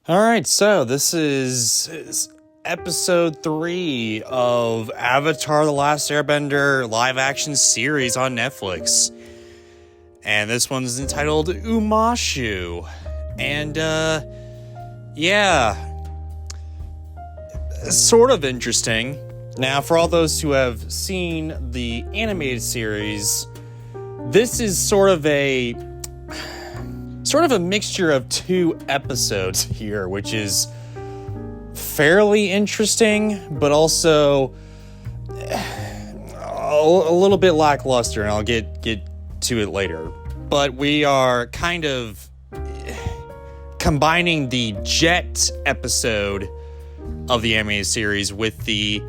All right, so this is episode 3 of Avatar: The Last Airbender live-action series on Netflix. And this one's entitled Omashu. And, sort of interesting. Now, for all those who have seen the animated series, this is sort of a mixture of 2 episodes here, which is fairly interesting, but also a little bit lackluster, and I'll get to it later. But we are kind of combining the Jet episode of the animated series with the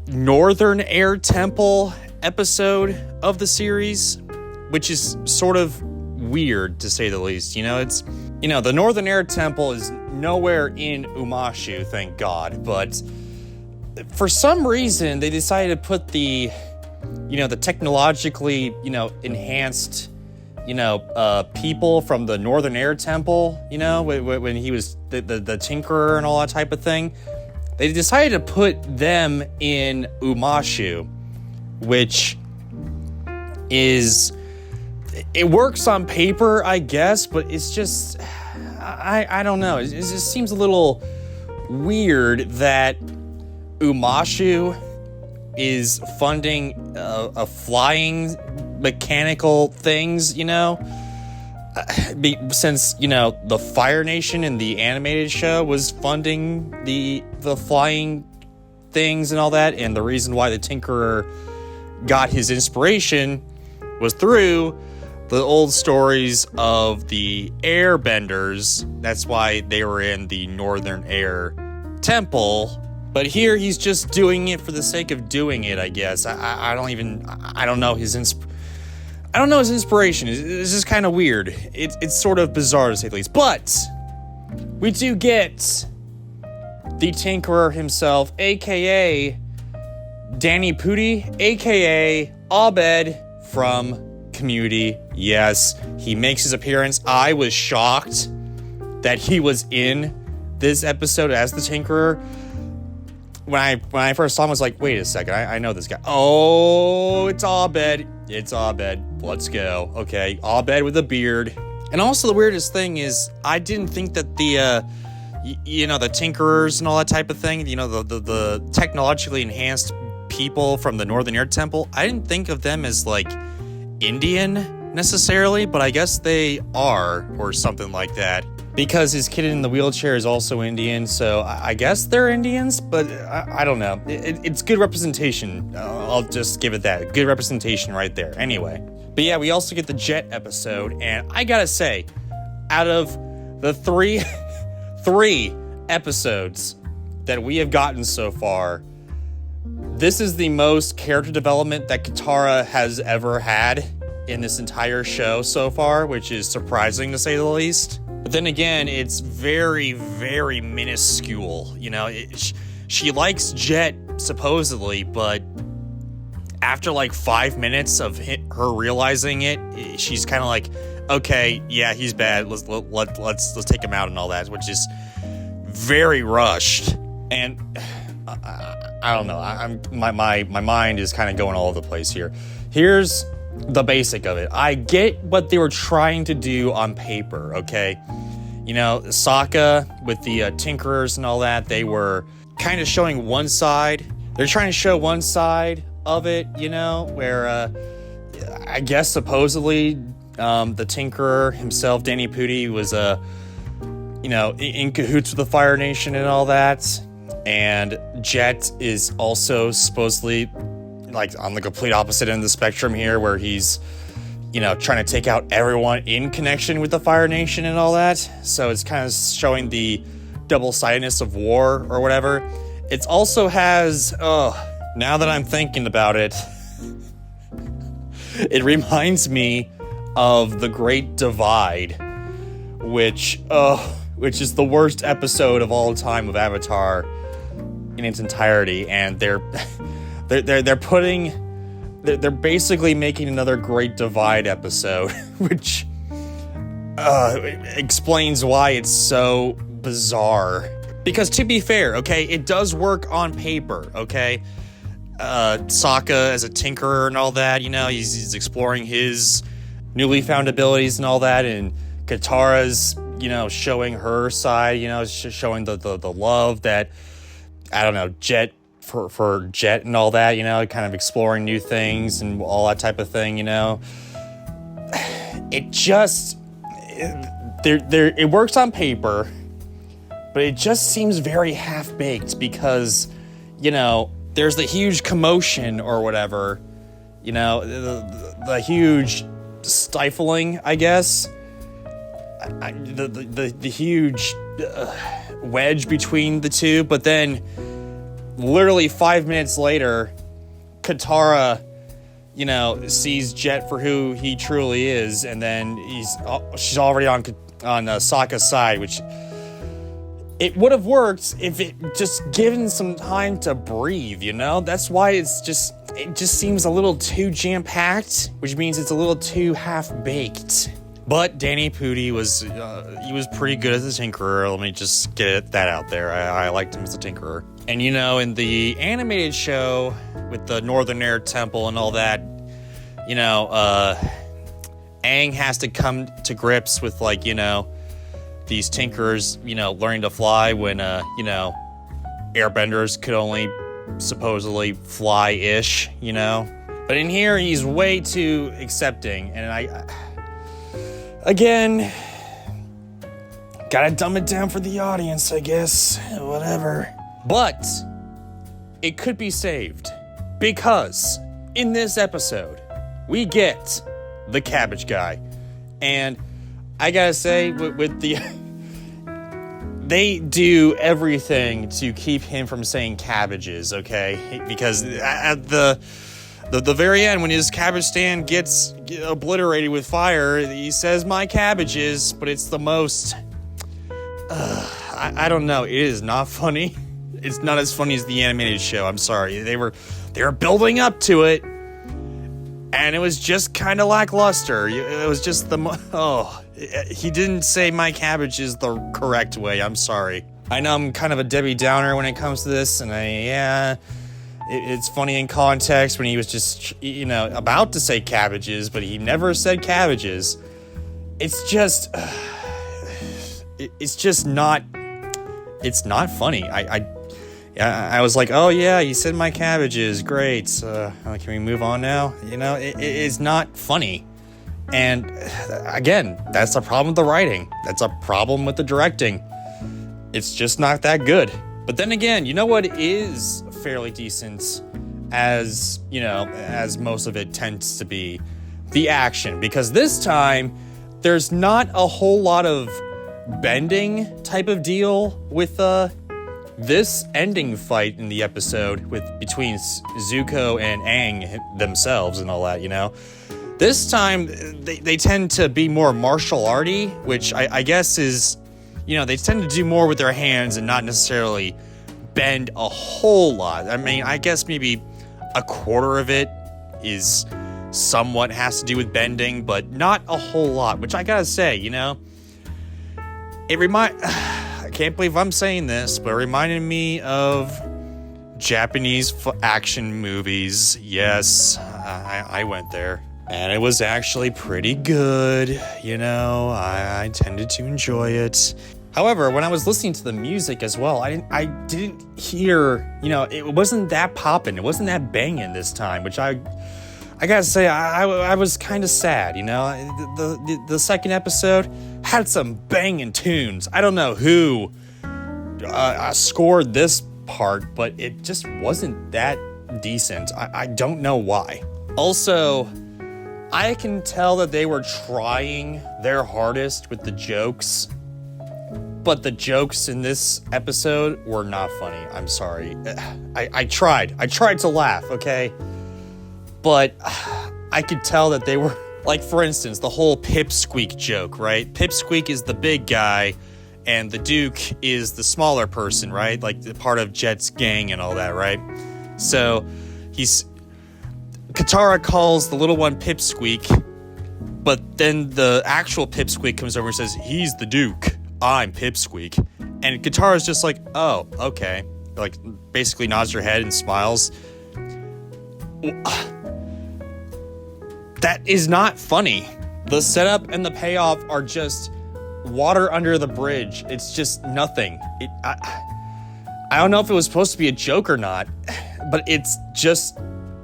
Northern Air Temple episode of the series, which is sort of weird, to say the least. The Northern Air Temple is nowhere in Omashu, thank God, but for some reason they decided to put the technologically enhanced people from the Northern Air Temple, when he was the Tinkerer and all that type of thing. They decided to put them in Omashu, which is, it works on paper, I guess, but it's just, I don't know. It just seems a little weird that Omashu is funding a flying mechanical things, since, the Fire Nation in the animated show was funding the flying things and all that, and the reason why the Tinkerer got his inspiration was through the old stories of the Airbenders. That's why they were in the Northern Air Temple. But here he's just doing it for the sake of doing it, I guess. I don't know his inspiration. It's just kind of weird. It's sort of bizarre, to say the least. But we do get the Tinkerer himself, aka Danny Pudi, aka Abed from Community. Yes, he makes his appearance. I was shocked that he was in this episode as the Tinkerer. When I first saw him, I was like, wait a second, I know this guy. Oh, it's Abed. It's Abed. Let's go. Okay, Abed with a beard. And also the weirdest thing is, I didn't think that the Tinkerers and all that type of thing, the technologically enhanced people from the Northern Air Temple, I didn't think of them as, like, Indian necessarily, but I guess they are, or something like that, because his kid in the wheelchair is also Indian, so I guess they're Indians, but I don't know. It's good representation. I'll just give it that. Good representation right there. Anyway. But yeah, we also get the Jet episode, and I gotta say, out of the three episodes that we have gotten so far, this is the most character development that Katara has ever had in this entire show so far, which is surprising, to say the least. But then again, it's very, very minuscule. She likes Jet, supposedly, but after like 5 minutes of her realizing it, she's kind of like, okay, yeah, he's bad. Let's take him out and all that, which is very rushed. And I don't know. My mind is kind of going all over the place here. Here's the basic of it. I get what they were trying to do on paper, okay? Sokka with the Tinkerers and all that, they were kind of showing one side. They're trying to show one side of it, where I guess supposedly the Tinkerer himself, Danny Pudi, was in cahoots with the Fire Nation and all that. And Jet is also supposedly like on the complete opposite end of the spectrum here, where he's, trying to take out everyone in connection with the Fire Nation and all that. So it's kind of showing the double-sidedness of war or whatever. It also has, now that I'm thinking about it, it reminds me of The Great Divide, which is the worst episode of all time of Avatar in its entirety, and they're basically making another Great Divide episode, which explains why it's so bizarre. Because to be fair, okay, it does work on paper, okay? Sokka as a tinkerer and all that, you know, he's exploring his newly found abilities and all that, and Katara's, you know, showing her side, you know, showing the love that, I don't know, Jet for Jet and all that, you know, kind of exploring new things and all that type of thing, you know. It just, it works on paper, but it just seems very half-baked because, you know, there's the huge commotion or whatever, you know, the huge stifling, I guess, the huge wedge between the two, but then literally 5 minutes later, Katara, you know, sees Jet for who he truly is, and then she's already on Sokka's side, which it would have worked if it just given some time to breathe, you know? That's why it just seems a little too jam-packed, which means it's a little too half-baked. But Danny Pudi was pretty good as a tinkerer. Let me just get that out there. I liked him as a tinkerer. And, you know, in the animated show with the Northern Air Temple and all that, you know, Aang has to come to grips with, like, you know, these tinkerers, you know, learning to fly when, you know, airbenders could only supposedly fly-ish, you know? But in here, he's way too accepting, and again, gotta dumb it down for the audience, I guess. Whatever. But it could be saved, because in this episode, we get the Cabbage Guy. And I gotta say, with the... they do everything to keep him from saying cabbages, okay? Because at the very end, when his cabbage stand gets obliterated with fire, he says, "My cabbages," but it's the most... I don't know. It is not funny. It's not as funny as the animated show. I'm sorry. They were building up to it, and it was just kind of lackluster. It was just he didn't say "my cabbage" is the correct way. I'm sorry. I know I'm kind of a Debbie Downer when it comes to this, and it's funny in context when he was just, you know, about to say cabbages, but he never said cabbages. It's just, it's not funny. I was like, oh yeah, you said "my cabbages," great. Can we move on now? You know, it is not funny. And again, that's a problem with the writing. That's a problem with the directing. It's just not that good. But then again, you know what is fairly decent, as, you know, as most of it tends to be? The action. Because this time, there's not a whole lot of bending type of deal with this ending fight in the episode between Zuko and Aang themselves and all that, you know? This time, they tend to be more martial arty, which I guess is, you know, they tend to do more with their hands and not necessarily bend a whole lot. I mean, I guess maybe a quarter of it is somewhat has to do with bending, but not a whole lot, which I gotta say, you know, I can't believe I'm saying this, but it reminded me of Japanese action movies. Yes, I went there. And it was actually pretty good, you know, I tended to enjoy it. However, when I was listening to the music as well, I didn't hear, you know, it wasn't that poppin', it wasn't that banging this time, which I gotta say, I was kind of sad, you know. The second episode had some banging tunes. I don't know who scored this part, but it just wasn't that decent. I don't know why. Also, I can tell that they were trying their hardest with the jokes, but the jokes in this episode were not funny. I'm sorry. I tried to laugh, okay? But I could tell that they were, like, for instance, the whole Pipsqueak joke, right? Pipsqueak is the big guy, and the Duke is the smaller person, right? Like, the part of Jet's gang and all that, right? So, Katara calls the little one Pipsqueak, but then the actual Pipsqueak comes over and says, "He's the Duke." I'm Pipsqueak. And Katara's just like, oh, okay. Like, basically nods her head and smiles. That is not funny. The setup and the payoff are just water under the bridge. It's just nothing. I don't know if it was supposed to be a joke or not, but it's just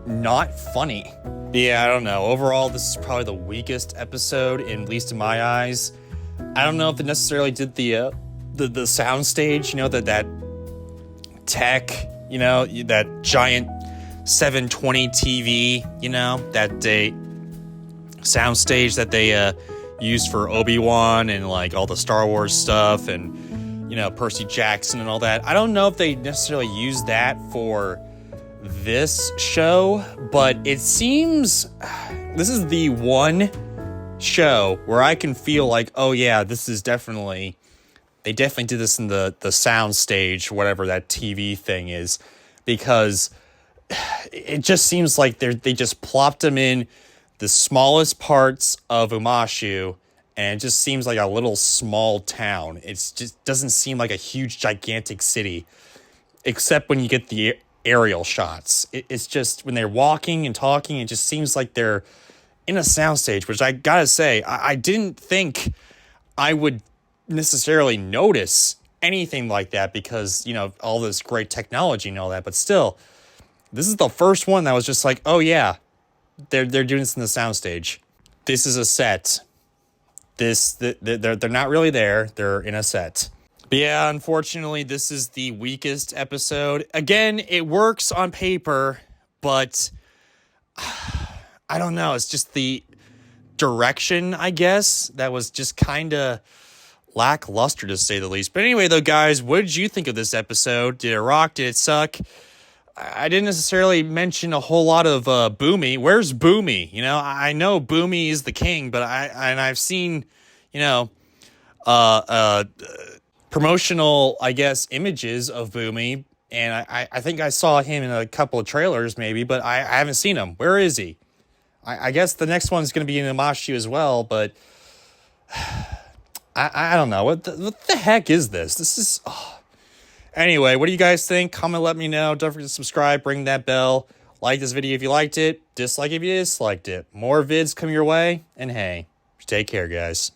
not funny. Yeah, I don't know. Overall, this is probably the weakest episode, at least in my eyes. I don't know if they necessarily did the sound stage, that tech, that giant 720 TV, that they sound stage that they used for Obi-Wan and like all the Star Wars stuff and Percy Jackson and all that. I don't know if they necessarily used that for this show, but it seems this is the one show where I can feel like, oh yeah, they definitely did this in the sound stage, whatever that TV thing is, because it just seems like they just plopped them in the smallest parts of Omashu, and it just seems like a little small town. It just doesn't seem like a huge, gigantic city, except when you get the aerial shots. It's just when they're walking and talking, it just seems like they're in a soundstage, which I gotta say, I didn't think I would necessarily notice anything like that because, all this great technology and all that, but still, this is the first one that was just like, oh yeah, they're doing this in the soundstage. This is a set. They're not really there. They're in a set. But yeah, unfortunately, this is the weakest episode. Again, it works on paper, but I don't know. It's just the direction, I guess, that was just kind of lackluster, to say the least. But anyway, though, guys, what did you think of this episode? Did it rock? Did it suck? I didn't necessarily mention a whole lot of Boomy. Where's Boomy? I know Boomy is the king, but I've seen, promotional, I guess, images of Boomy, and I think I saw him in a couple of trailers, maybe, but I haven't seen him. Where is he? I guess the next one's going to be in Omashu as well, but I don't know. What the heck is this? This is... Oh. Anyway, what do you guys think? Comment, let me know. Don't forget to subscribe, ring that bell. Like this video if you liked it. Dislike if you disliked it. More vids come your way. And hey, take care, guys.